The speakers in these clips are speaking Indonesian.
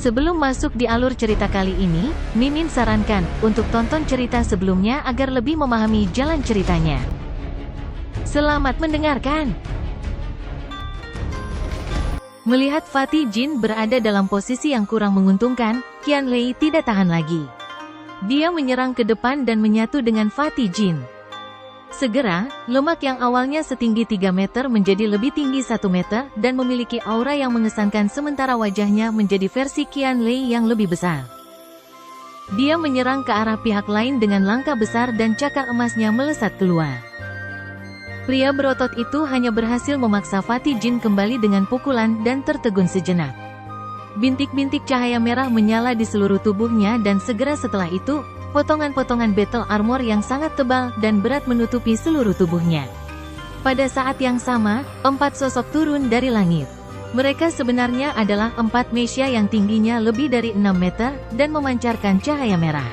Sebelum masuk di alur cerita kali ini, Mimin sarankan untuk tonton cerita sebelumnya agar lebih memahami jalan ceritanya. Selamat mendengarkan. Melihat Fatih Jin berada dalam posisi yang kurang menguntungkan, Qianlei tidak tahan lagi. Dia menyerang ke depan dan menyatu dengan Fatih Jin. Segera, lemak yang awalnya setinggi 3 meter menjadi lebih tinggi 1 meter dan memiliki aura yang mengesankan sementara wajahnya menjadi versi Qianlei yang lebih besar. Dia menyerang ke arah pihak lain dengan langkah besar dan cakar emasnya melesat keluar. Pria berotot itu hanya berhasil memaksa Fatih Jin kembali dengan pukulan dan tertegun sejenak. Bintik-bintik cahaya merah menyala di seluruh tubuhnya dan segera setelah itu, potongan-potongan battle armor yang sangat tebal dan berat menutupi seluruh tubuhnya. Pada saat yang sama, 4 sosok turun dari langit. Mereka sebenarnya adalah 4 Mexia yang tingginya lebih dari 6 meter dan memancarkan cahaya merah.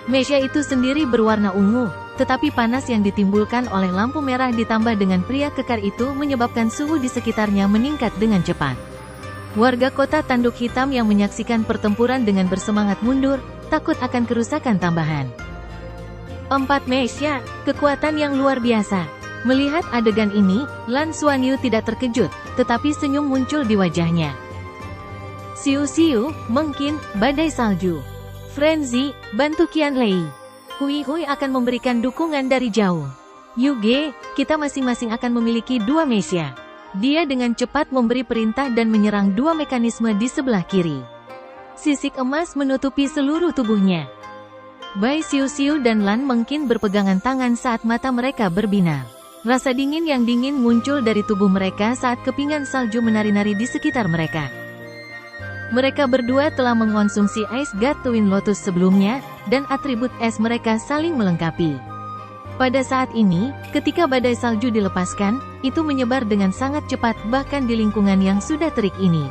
Mexia itu sendiri berwarna ungu, tetapi panas yang ditimbulkan oleh lampu merah ditambah dengan pria kekar itu menyebabkan suhu di sekitarnya meningkat dengan cepat. Warga kota Tanduk Hitam yang menyaksikan pertempuran dengan bersemangat mundur, takut akan kerusakan tambahan. 4 Mexia, kekuatan yang luar biasa. Melihat adegan ini, Lan Xuanyu tidak terkejut, tetapi senyum muncul di wajahnya. Siu-siu, mungkin, badai salju. Frenzy, bantu Qianlei. Hui akan memberikan dukungan dari jauh. Yuge, kita masing-masing akan memiliki 2 Mexia. Dia dengan cepat memberi perintah dan menyerang 2 mekanisme di sebelah kiri. Sisik emas menutupi seluruh tubuhnya. Bai Siu-siu dan Lan mungkin berpegangan tangan saat mata mereka berbinar. Rasa dingin yang dingin muncul dari tubuh mereka saat kepingan salju menari-nari di sekitar mereka. Mereka berdua telah mengkonsumsi Ice God Twin Lotus sebelumnya, dan atribut es mereka saling melengkapi. Pada saat ini, ketika badai salju dilepaskan, itu menyebar dengan sangat cepat bahkan di lingkungan yang sudah terik ini.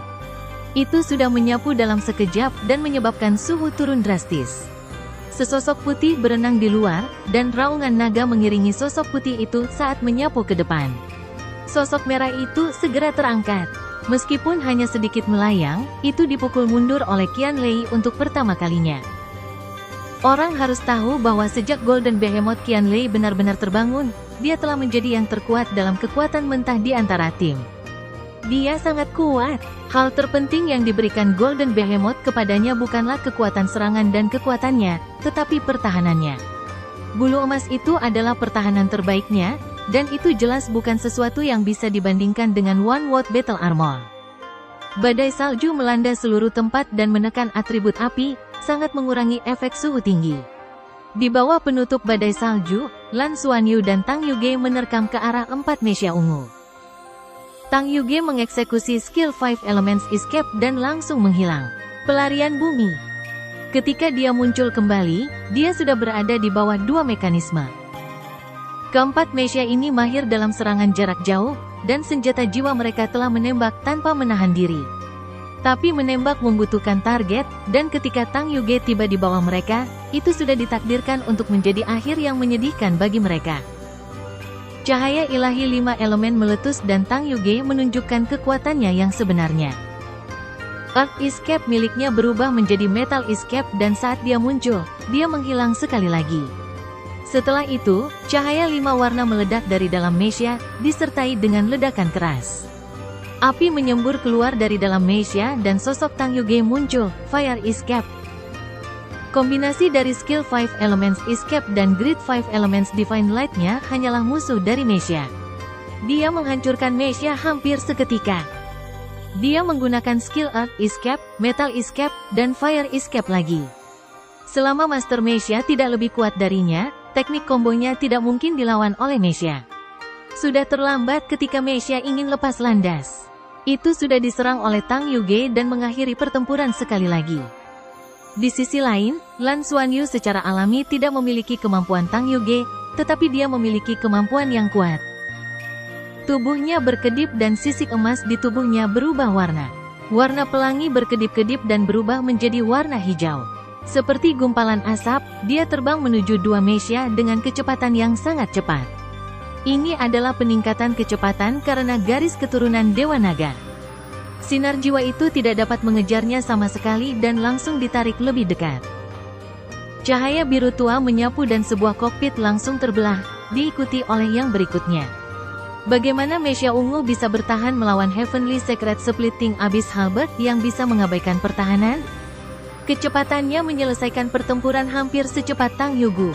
Itu sudah menyapu dalam sekejap dan menyebabkan suhu turun drastis. Sesosok putih berenang di luar, dan raungan naga mengiringi sosok putih itu saat menyapu ke depan. Sosok merah itu segera terangkat. Meskipun hanya sedikit melayang, itu dipukul mundur oleh Qianlei untuk pertama kalinya. Orang harus tahu bahwa sejak Golden Behemoth Qianlei benar-benar terbangun, dia telah menjadi yang terkuat dalam kekuatan mentah di antara tim. Dia sangat kuat. Hal terpenting yang diberikan Golden Behemoth kepadanya bukanlah kekuatan serangan dan kekuatannya, tetapi pertahanannya. Bulu emas itu adalah pertahanan terbaiknya, dan itu jelas bukan sesuatu yang bisa dibandingkan dengan One World Battle Armor. Badai salju melanda seluruh tempat dan menekan atribut api, sangat mengurangi efek suhu tinggi. Di bawah penutup badai salju, Lan Xuanyu dan Tang Yuge menerkam ke arah 4 Mexia ungu. Tang Yuge mengeksekusi skill 5 Elements Escape dan langsung menghilang. Pelarian bumi. Ketika dia muncul kembali, dia sudah berada di bawah 2 mekanisme. Keempat Mexia ini mahir dalam serangan jarak jauh, dan senjata jiwa mereka telah menembak tanpa menahan diri. Tapi menembak membutuhkan target, dan ketika Tang Yuge tiba di bawah mereka, itu sudah ditakdirkan untuk menjadi akhir yang menyedihkan bagi mereka. Cahaya ilahi 5 elemen meletus dan Tang Yuge menunjukkan kekuatannya yang sebenarnya. Earth Escape miliknya berubah menjadi Metal Escape dan saat dia muncul, dia menghilang sekali lagi. Setelah itu, cahaya 5 warna meledak dari dalam Mexia, disertai dengan ledakan keras. Api menyembur keluar dari dalam Mexia dan sosok Tang Yuge muncul, Fire Escape. Kombinasi dari skill 5 Elements Escape dan Grid 5 Elements Divine Light-nya hanyalah musuh dari Mexia. Dia menghancurkan Mexia hampir seketika. Dia menggunakan skill Earth Escape, Metal Escape, dan Fire Escape lagi. Selama Master Mexia tidak lebih kuat darinya, teknik kombonya tidak mungkin dilawan oleh Mexia. Sudah terlambat ketika Mexia ingin lepas landas. Itu sudah diserang oleh Tang Yuge dan mengakhiri pertempuran sekali lagi. Di sisi lain, Lan Xuanyu secara alami tidak memiliki kemampuan Tang Yuge, tetapi dia memiliki kemampuan yang kuat. Tubuhnya berkedip dan sisik emas di tubuhnya berubah warna. Warna pelangi berkedip-kedip dan berubah menjadi warna hijau. Seperti gumpalan asap, dia terbang menuju 2 Mexia dengan kecepatan yang sangat cepat. Ini adalah peningkatan kecepatan karena garis keturunan Dewa Naga. Sinar jiwa itu tidak dapat mengejarnya sama sekali dan langsung ditarik lebih dekat. Cahaya biru tua menyapu dan sebuah kokpit langsung terbelah, diikuti oleh yang berikutnya. Bagaimana Mesya Ungu bisa bertahan melawan Heavenly Secret Splitting Abyss Halberd yang bisa mengabaikan pertahanan? Kecepatannya menyelesaikan pertempuran hampir secepat Tang Yugu.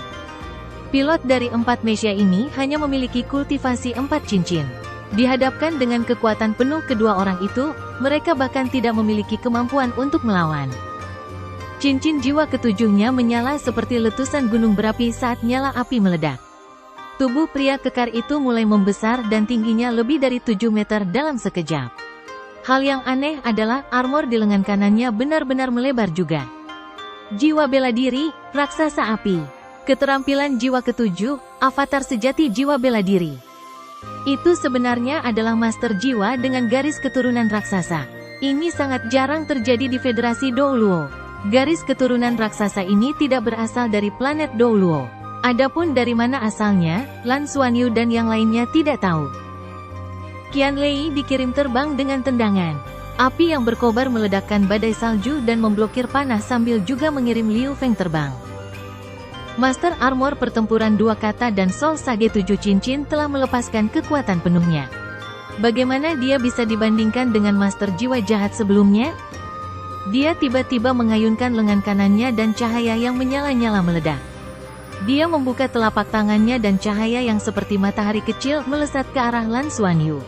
Pilot dari 4 Mesya ini hanya memiliki kultivasi 4 cincin. Dihadapkan dengan kekuatan penuh kedua orang itu, mereka bahkan tidak memiliki kemampuan untuk melawan. Cincin jiwa ketujuhnya menyala seperti letusan gunung berapi saat nyala api meledak. Tubuh pria kekar itu mulai membesar dan tingginya lebih dari 7 meter dalam sekejap. Hal yang aneh adalah armor di lengan kanannya benar-benar melebar juga. Jiwa bela diri, raksasa api. Keterampilan jiwa ketujuh, avatar sejati jiwa bela diri. Itu sebenarnya adalah master jiwa dengan garis keturunan raksasa. Ini sangat jarang terjadi di Federasi Douluo. Garis keturunan raksasa ini tidak berasal dari planet Douluo. Adapun dari mana asalnya, Lan Xuanyu dan yang lainnya tidak tahu. Qianlei dikirim terbang dengan tendangan. Api yang berkobar meledakkan badai salju dan memblokir panah sambil juga mengirim Liu Feng terbang. Master Armor Pertempuran Dua Kata dan Soul Sage 7 Cincin telah melepaskan kekuatan penuhnya. Bagaimana dia bisa dibandingkan dengan Master Jiwa Jahat sebelumnya? Dia tiba-tiba mengayunkan lengan kanannya dan cahaya yang menyala-nyala meledak. Dia membuka telapak tangannya dan cahaya yang seperti matahari kecil melesat ke arah Lan Xuanyu.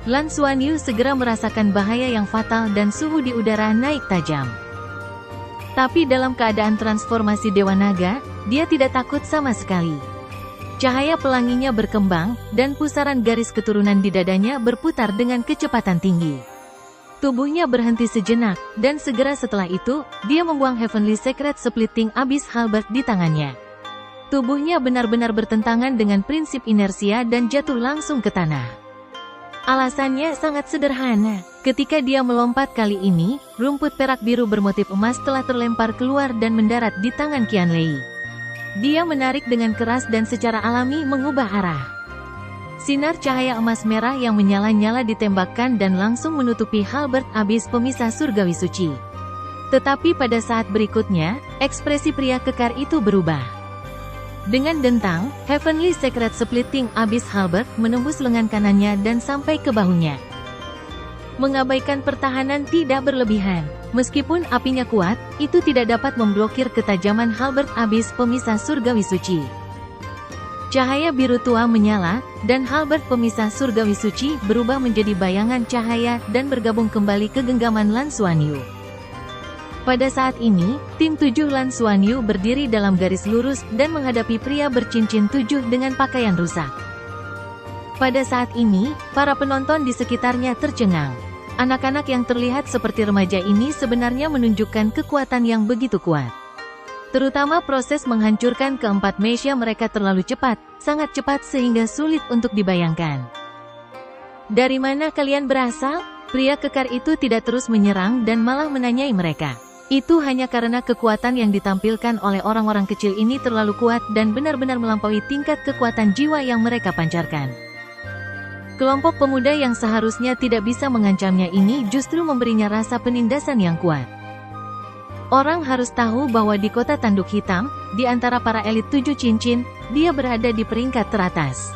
Lan Xuanyu segera merasakan bahaya yang fatal dan suhu di udara naik tajam. Tapi dalam keadaan transformasi Dewa Naga, dia tidak takut sama sekali. Cahaya pelanginya berkembang, dan pusaran garis keturunan di dadanya berputar dengan kecepatan tinggi. Tubuhnya berhenti sejenak, dan segera setelah itu, dia membuang Heavenly Secret Splitting Abyss Halberd di tangannya. Tubuhnya benar-benar bertentangan dengan prinsip inersia dan jatuh langsung ke tanah. Alasannya sangat sederhana. Ketika dia melompat kali ini, rumput perak biru bermotif emas telah terlempar keluar dan mendarat di tangan Qianlei. Dia menarik dengan keras dan secara alami mengubah arah. Sinar cahaya emas merah yang menyala-nyala ditembakkan dan langsung menutupi Halberd Abyss pemisah surgawi suci. Tetapi pada saat berikutnya, ekspresi pria kekar itu berubah. Dengan dentang, Heavenly Secret Splitting Abyss Halberd menembus lengan kanannya dan sampai ke bahunya. Mengabaikan pertahanan tidak berlebihan. Meskipun apinya kuat, itu tidak dapat memblokir ketajaman Halberd Abyss pemisah surgawi suci. Cahaya biru tua menyala, dan Halberd pemisah surgawi suci berubah menjadi bayangan cahaya dan bergabung kembali ke genggaman Lan Xuanyu. Pada saat ini, tim 7 Lan Xuanyu berdiri dalam garis lurus dan menghadapi pria bercincin 7 dengan pakaian rusak. Pada saat ini, para penonton di sekitarnya tercengang. Anak-anak yang terlihat seperti remaja ini sebenarnya menunjukkan kekuatan yang begitu kuat. Terutama proses menghancurkan keempat Mesya mereka terlalu cepat, sangat cepat sehingga sulit untuk dibayangkan. Dari mana kalian berasal? Pria kekar itu tidak terus menyerang dan malah menanyai mereka. Itu hanya karena kekuatan yang ditampilkan oleh orang-orang kecil ini terlalu kuat dan benar-benar melampaui tingkat kekuatan jiwa yang mereka pancarkan. Kelompok pemuda yang seharusnya tidak bisa mengancamnya ini justru memberinya rasa penindasan yang kuat. Orang harus tahu bahwa di kota tanduk hitam, di antara para elit 7 cincin, dia berada di peringkat teratas.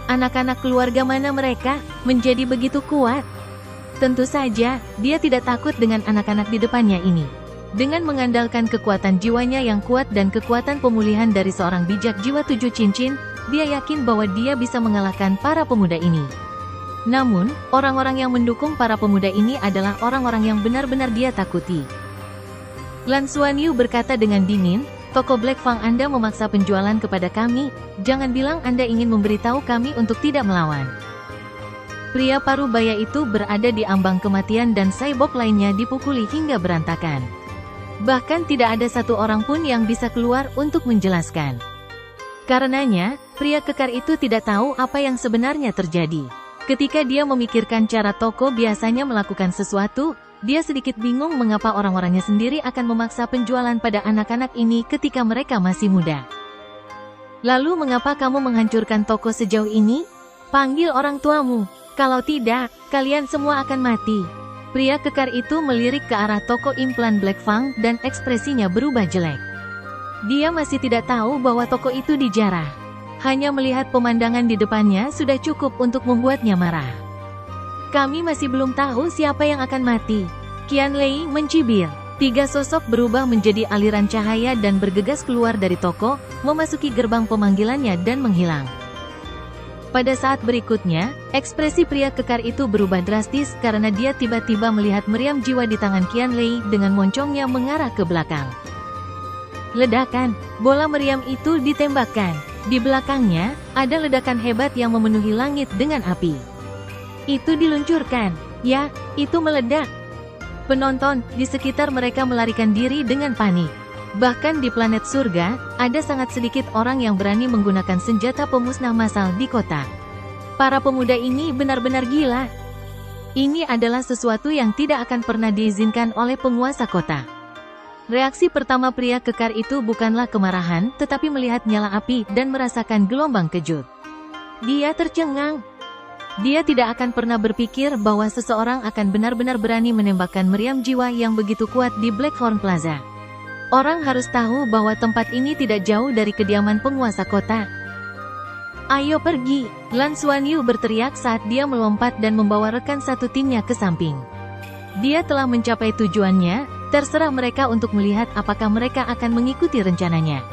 Anak-anak keluarga mana mereka, menjadi begitu kuat? Tentu saja, dia tidak takut dengan anak-anak di depannya ini. Dengan mengandalkan kekuatan jiwanya yang kuat dan kekuatan pemulihan dari seorang bijak jiwa 7 cincin, dia yakin bahwa dia bisa mengalahkan para pemuda ini. Namun, orang-orang yang mendukung para pemuda ini adalah orang-orang yang benar-benar dia takuti. Lan Xuanyu berkata dengan dingin, "Toko Black Fang Anda memaksa penjualan kepada kami, jangan bilang Anda ingin memberitahu kami untuk tidak melawan." Pria paruh baya itu berada di ambang kematian dan cyborg lainnya dipukuli hingga berantakan. Bahkan tidak ada satu orang pun yang bisa keluar untuk menjelaskan. Karenanya, pria kekar itu tidak tahu apa yang sebenarnya terjadi. Ketika dia memikirkan cara toko biasanya melakukan sesuatu, dia sedikit bingung mengapa orang-orangnya sendiri akan memaksa penjualan pada anak-anak ini ketika mereka masih muda. Lalu mengapa kamu menghancurkan toko sejauh ini? Panggil orang tuamu. Kalau tidak, kalian semua akan mati. Pria kekar itu melirik ke arah toko implan Black Fang dan ekspresinya berubah jelek. Dia masih tidak tahu bahwa toko itu dijarah. Hanya melihat pemandangan di depannya sudah cukup untuk membuatnya marah. Kami masih belum tahu siapa yang akan mati. Qianlei mencibir. 3 sosok berubah menjadi aliran cahaya dan bergegas keluar dari toko, memasuki gerbang pemanggilannya dan menghilang. Pada saat berikutnya, ekspresi pria kekar itu berubah drastis karena dia tiba-tiba melihat meriam jiwa di tangan Qianlei dengan moncongnya mengarah ke belakang. Ledakan, bola meriam itu ditembakkan. Di belakangnya, ada ledakan hebat yang memenuhi langit dengan api. Itu diluncurkan. Ya, itu meledak. Penonton di sekitar mereka melarikan diri dengan panik. Bahkan di planet surga, ada sangat sedikit orang yang berani menggunakan senjata pemusnah massal di kota. Para pemuda ini benar-benar gila. Ini adalah sesuatu yang tidak akan pernah diizinkan oleh penguasa kota. Reaksi pertama pria kekar itu bukanlah kemarahan, tetapi melihat nyala api dan merasakan gelombang kejut. Dia tercengang. Dia tidak akan pernah berpikir bahwa seseorang akan benar-benar berani menembakkan meriam jiwa yang begitu kuat di Blackhorn Plaza. Orang harus tahu bahwa tempat ini tidak jauh dari kediaman penguasa kota. Ayo pergi, Lan Xuanyu berteriak saat dia melompat dan membawa rekan satu timnya ke samping. Dia telah mencapai tujuannya, terserah mereka untuk melihat apakah mereka akan mengikuti rencananya.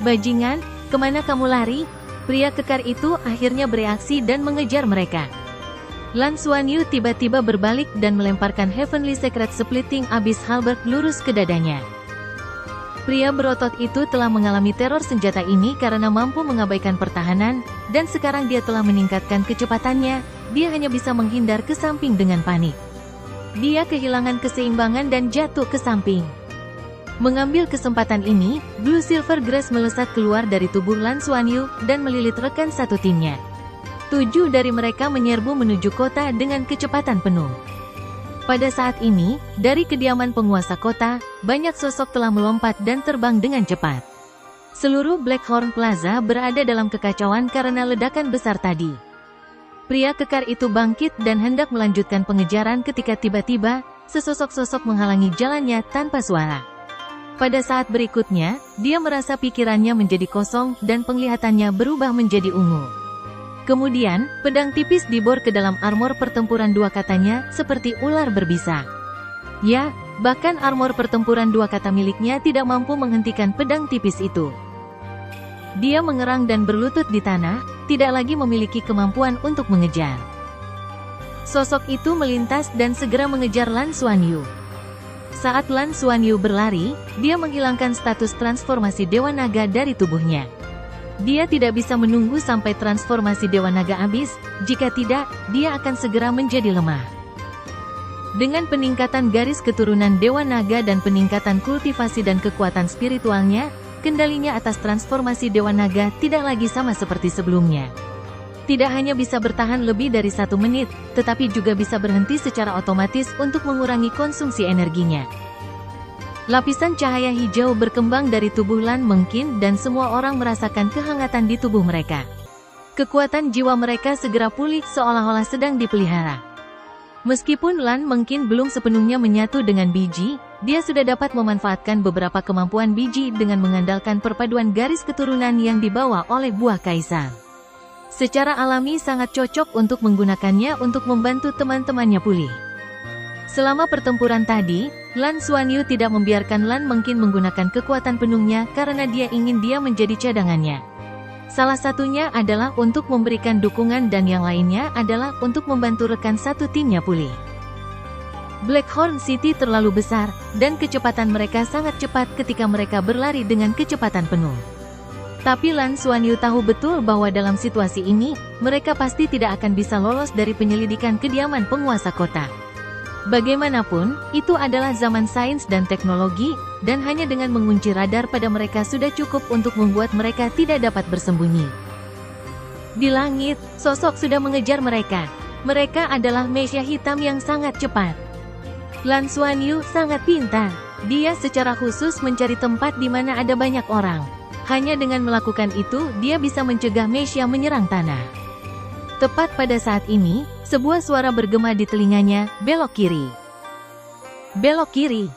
Bajingan, kemana kamu lari? Pria kekar itu akhirnya bereaksi dan mengejar mereka. Lan Xuanyu tiba-tiba berbalik dan melemparkan Heavenly Secret Splitting Abyss Halberd lurus ke dadanya. Pria berotot itu telah mengalami teror senjata ini karena mampu mengabaikan pertahanan, dan sekarang dia telah meningkatkan kecepatannya, dia hanya bisa menghindar ke samping dengan panik. Dia kehilangan keseimbangan dan jatuh ke samping. Mengambil kesempatan ini, Blue Silver Grace melesat keluar dari tubuh Lan Xuanyu dan melilit rekan satu timnya. 7 dari mereka menyerbu menuju kota dengan kecepatan penuh. Pada saat ini, dari kediaman penguasa kota, banyak sosok telah melompat dan terbang dengan cepat. Seluruh Blackhorn Plaza berada dalam kekacauan karena ledakan besar tadi. Pria kekar itu bangkit dan hendak melanjutkan pengejaran ketika tiba-tiba, sesosok sosok menghalangi jalannya tanpa suara. Pada saat berikutnya, dia merasa pikirannya menjadi kosong dan penglihatannya berubah menjadi ungu. Kemudian, pedang tipis dibor ke dalam armor pertempuran 2 katanya, seperti ular berbisa. Ya, bahkan armor pertempuran 2 kata miliknya tidak mampu menghentikan pedang tipis itu. Dia mengerang dan berlutut di tanah, tidak lagi memiliki kemampuan untuk mengejar. Sosok itu melintas dan segera mengejar Lan Xuanyu. Saat Lan Xuanyu berlari, dia menghilangkan status transformasi Dewa Naga dari tubuhnya. Dia tidak bisa menunggu sampai transformasi Dewa Naga habis, jika tidak, dia akan segera menjadi lemah. Dengan peningkatan garis keturunan Dewa Naga dan peningkatan kultivasi dan kekuatan spiritualnya, kendalinya atas transformasi Dewa Naga tidak lagi sama seperti sebelumnya. Tidak hanya bisa bertahan lebih dari 1 menit, tetapi juga bisa berhenti secara otomatis untuk mengurangi konsumsi energinya. Lapisan cahaya hijau berkembang dari tubuh Lan Mengkin dan semua orang merasakan kehangatan di tubuh mereka. Kekuatan jiwa mereka segera pulih seolah-olah sedang dipelihara. Meskipun Lan Mengkin belum sepenuhnya menyatu dengan biji, dia sudah dapat memanfaatkan beberapa kemampuan biji dengan mengandalkan perpaduan garis keturunan yang dibawa oleh buah kaisar. Secara alami sangat cocok untuk menggunakannya untuk membantu teman-temannya pulih. Selama pertempuran tadi, Lan Xuanyu tidak membiarkan Lan Mengkin menggunakan kekuatan penuhnya karena dia ingin dia menjadi cadangannya. Salah satunya adalah untuk memberikan dukungan dan yang lainnya adalah untuk membantu rekan satu timnya pulih. Blackhorn City terlalu besar, dan kecepatan mereka sangat cepat ketika mereka berlari dengan kecepatan penuh. Tapi Lan Xuanyu tahu betul bahwa dalam situasi ini, mereka pasti tidak akan bisa lolos dari penyelidikan kediaman penguasa kota. Bagaimanapun, itu adalah zaman sains dan teknologi, dan hanya dengan mengunci radar pada mereka sudah cukup untuk membuat mereka tidak dapat bersembunyi. Di langit, sosok sudah mengejar mereka. Mereka adalah mesia hitam yang sangat cepat. Lan Xuanyu sangat pintar. Dia secara khusus mencari tempat di mana ada banyak orang. Hanya dengan melakukan itu, dia bisa mencegah mesia menyerang tanah. Tepat pada saat ini, sebuah suara bergema di telinganya, belok kiri. Belok kiri.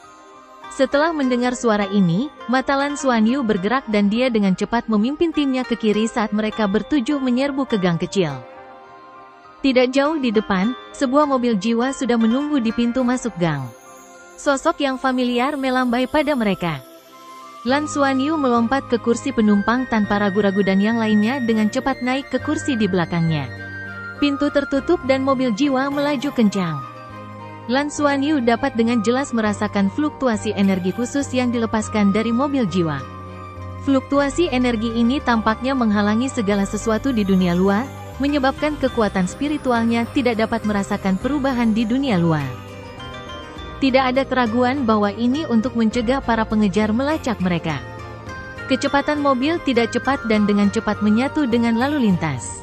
Setelah mendengar suara ini, mata Lan Xuanyu bergerak dan dia dengan cepat memimpin timnya ke kiri saat mereka bertujuh menyerbu ke gang kecil. Tidak jauh di depan, sebuah mobil jiwa sudah menunggu di pintu masuk gang. Sosok yang familiar melambai pada mereka. Lan Xuanyu melompat ke kursi penumpang tanpa ragu-ragu dan yang lainnya dengan cepat naik ke kursi di belakangnya. Pintu tertutup dan mobil jiwa melaju kencang. Lan Xuanyu dapat dengan jelas merasakan fluktuasi energi khusus yang dilepaskan dari mobil jiwa. Fluktuasi energi ini tampaknya menghalangi segala sesuatu di dunia luar, menyebabkan kekuatan spiritualnya tidak dapat merasakan perubahan di dunia luar. Tidak ada keraguan bahwa ini untuk mencegah para pengejar melacak mereka. Kecepatan mobil tidak cepat dan dengan cepat menyatu dengan lalu lintas.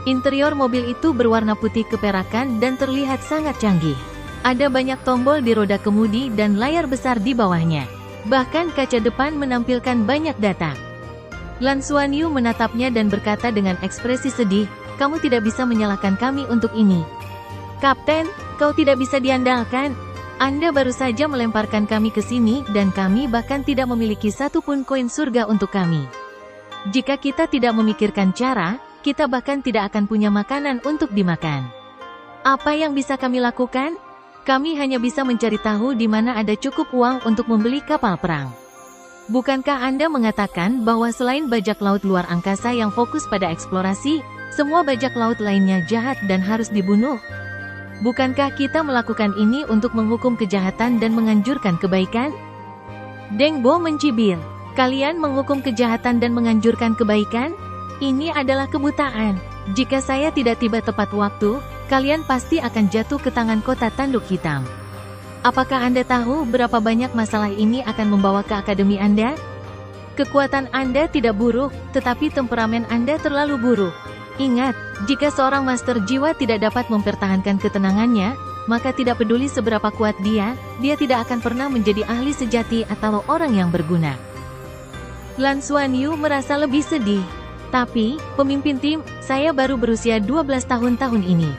Interior mobil itu berwarna putih keperakan dan terlihat sangat canggih. Ada banyak tombol di roda kemudi dan layar besar di bawahnya. Bahkan kaca depan menampilkan banyak data. Lan Xuanyu menatapnya dan berkata dengan ekspresi sedih, "Kamu tidak bisa menyalahkan kami untuk ini. Kapten, kau tidak bisa diandalkan. Anda baru saja melemparkan kami ke sini dan kami bahkan tidak memiliki satupun koin surga untuk kami. Jika kita tidak memikirkan cara, kita bahkan tidak akan punya makanan untuk dimakan. Apa yang bisa kami lakukan? Kami hanya bisa mencari tahu di mana ada cukup uang untuk membeli kapal perang. Bukankah Anda mengatakan bahwa selain bajak laut luar angkasa yang fokus pada eksplorasi, semua bajak laut lainnya jahat dan harus dibunuh? Bukankah kita melakukan ini untuk menghukum kejahatan dan menganjurkan kebaikan?" Deng Bo mencibir, "Kalian menghukum kejahatan dan menganjurkan kebaikan? Ini adalah kebutaan. Jika saya tidak tiba tepat waktu, kalian pasti akan jatuh ke tangan kota tanduk hitam. Apakah Anda tahu berapa banyak masalah ini akan membawa ke akademi Anda? Kekuatan Anda tidak buruk, tetapi temperamen Anda terlalu buruk. Ingat, jika seorang master jiwa tidak dapat mempertahankan ketenangannya, maka tidak peduli seberapa kuat dia tidak akan pernah menjadi ahli sejati atau orang yang berguna." Lan Xuanyu merasa lebih sedih. "Tapi, pemimpin tim, saya baru berusia 12 tahun ini."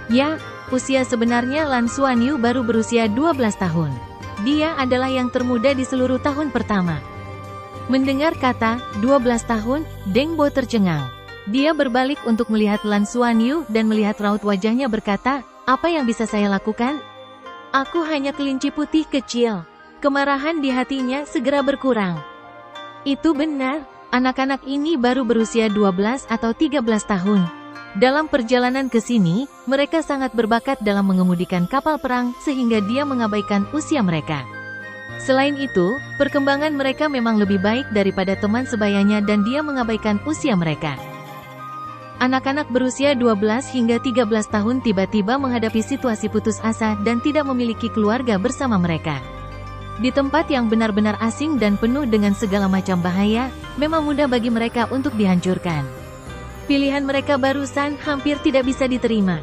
Ya, usia sebenarnya Lan Xuanyu baru berusia 12 tahun. Dia adalah yang termuda di seluruh tahun pertama. Mendengar kata 12 tahun, Deng Bo tercengang. Dia berbalik untuk melihat Lan Xuanyu dan melihat raut wajahnya berkata, "Apa yang bisa saya lakukan? Aku hanya kelinci putih kecil." Kemarahan di hatinya segera berkurang. Itu benar. Anak-anak ini baru berusia 12 atau 13 tahun. Dalam perjalanan ke sini, mereka sangat berbakat dalam mengemudikan kapal perang sehingga dia mengabaikan usia mereka. Selain itu, perkembangan mereka memang lebih baik daripada teman sebayanya dan dia mengabaikan usia mereka. Anak-anak berusia 12 hingga 13 tahun tiba-tiba menghadapi situasi putus asa dan tidak memiliki keluarga bersama mereka. Di tempat yang benar-benar asing dan penuh dengan segala macam bahaya, memang mudah bagi mereka untuk dihancurkan. Pilihan mereka barusan hampir tidak bisa diterima.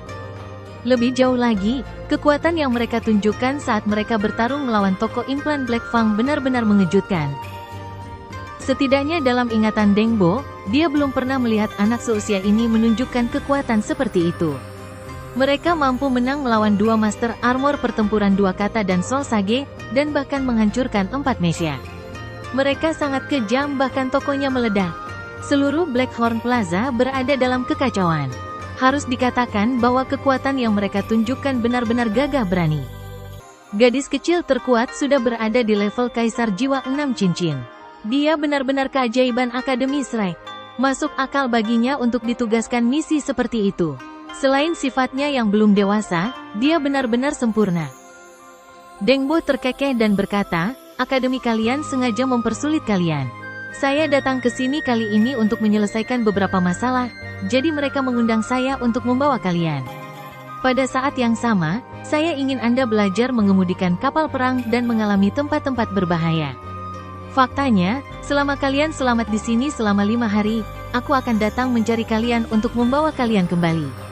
Lebih jauh lagi, kekuatan yang mereka tunjukkan saat mereka bertarung melawan tokoh implan Black Fang benar-benar mengejutkan. Setidaknya dalam ingatan Deng Bo, dia belum pernah melihat anak seusia ini menunjukkan kekuatan seperti itu. Mereka mampu menang melawan dua master armor pertempuran dua kata dan Sol Sage, dan bahkan menghancurkan 4 Mesya. Mereka sangat kejam bahkan tokonya meledak. Seluruh Blackhorn Plaza berada dalam kekacauan. Harus dikatakan bahwa kekuatan yang mereka tunjukkan benar-benar gagah berani. Gadis kecil terkuat sudah berada di level Kaisar Jiwa 6 Cincin. Dia benar-benar keajaiban Akademi Shrek. Masuk akal baginya untuk ditugaskan misi seperti itu. Selain sifatnya yang belum dewasa, dia benar-benar sempurna. Deng Bo terkekeh dan berkata, "Akademi kalian sengaja mempersulit kalian. Saya datang ke sini kali ini untuk menyelesaikan beberapa masalah, jadi mereka mengundang saya untuk membawa kalian. Pada saat yang sama, saya ingin Anda belajar mengemudikan kapal perang dan mengalami tempat-tempat berbahaya. Faktanya, selama kalian selamat di sini selama 5 hari, aku akan datang mencari kalian untuk membawa kalian kembali."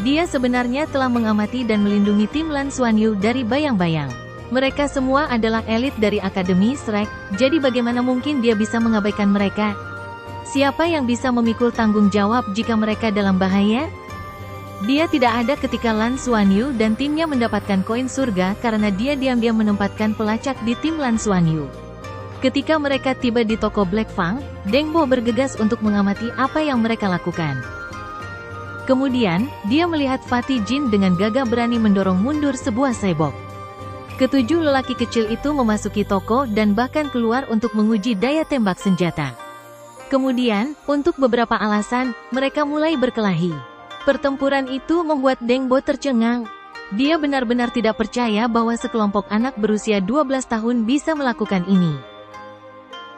Dia sebenarnya telah mengamati dan melindungi tim Lan Xuanyu dari bayang-bayang. Mereka semua adalah elit dari Akademi Shrek, jadi bagaimana mungkin dia bisa mengabaikan mereka? Siapa yang bisa memikul tanggung jawab jika mereka dalam bahaya? Dia tidak ada ketika Lan Xuanyu dan timnya mendapatkan koin surga karena dia diam-diam menempatkan pelacak di tim Lan Xuanyu. Ketika mereka tiba di toko Black Fang, Deng Bo bergegas untuk mengamati apa yang mereka lakukan. Kemudian, dia melihat Fatih Jin dengan gagah berani mendorong mundur sebuah sebok. Ketujuh lelaki kecil itu memasuki toko dan bahkan keluar untuk menguji daya tembak senjata. Kemudian, untuk beberapa alasan, mereka mulai berkelahi. Pertempuran itu membuat Deng Bo tercengang. Dia benar-benar tidak percaya bahwa sekelompok anak berusia 12 tahun bisa melakukan ini.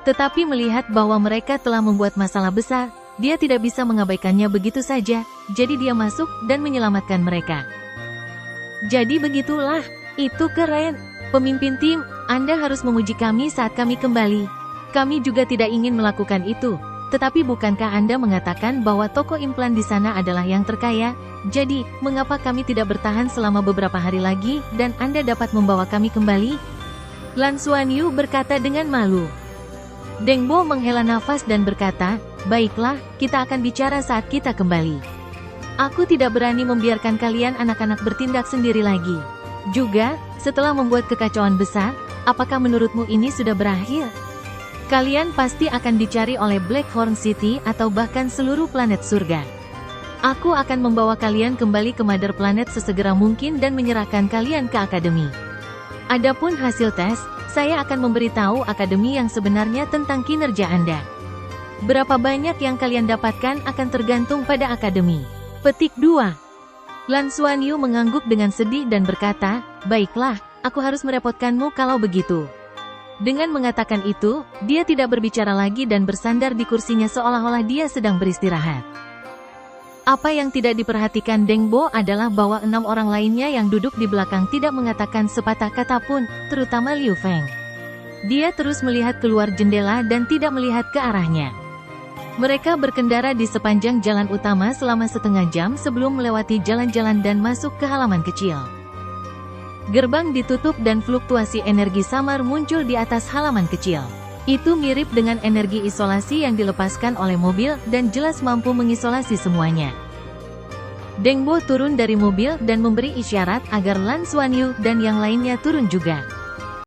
Tetapi melihat bahwa mereka telah membuat masalah besar, dia tidak bisa mengabaikannya begitu saja, jadi dia masuk dan menyelamatkan mereka. Jadi begitulah, itu keren. Pemimpin tim, Anda harus memuji kami saat kami kembali. Kami juga tidak ingin melakukan itu, tetapi bukankah Anda mengatakan bahwa toko implan di sana adalah yang terkaya? Jadi, mengapa kami tidak bertahan selama beberapa hari lagi, dan Anda dapat membawa kami kembali? Lan Xuanyu berkata dengan malu. Deng Bo menghela nafas dan berkata, baiklah, kita akan bicara saat kita kembali. Aku tidak berani membiarkan kalian anak-anak bertindak sendiri lagi. Juga, setelah membuat kekacauan besar, apakah menurutmu ini sudah berakhir? Kalian pasti akan dicari oleh Blackhorn City atau bahkan seluruh planet surga. Aku akan membawa kalian kembali ke Mother Planet sesegera mungkin dan menyerahkan kalian ke Akademi. Adapun hasil tes, saya akan memberitahu Akademi yang sebenarnya tentang kinerja Anda. Berapa banyak yang kalian dapatkan akan tergantung pada Akademi. Petik 2. Lan Xuanyu mengangguk dengan sedih dan berkata, baiklah, aku harus merepotkanmu kalau begitu. Dengan mengatakan itu, dia tidak berbicara lagi dan bersandar di kursinya seolah-olah dia sedang beristirahat. Apa yang tidak diperhatikan Deng Bo adalah bahwa 6 orang lainnya yang duduk di belakang tidak mengatakan sepatah kata pun, terutama Liu Feng. Dia terus melihat keluar jendela dan tidak melihat ke arahnya. Mereka berkendara di sepanjang jalan utama selama setengah jam sebelum melewati jalan-jalan dan masuk ke halaman kecil. Gerbang ditutup dan fluktuasi energi samar muncul di atas halaman kecil. Itu mirip dengan energi isolasi yang dilepaskan oleh mobil dan jelas mampu mengisolasi semuanya. Deng Bo turun dari mobil dan memberi isyarat agar Lan Xuanyu dan yang lainnya turun juga.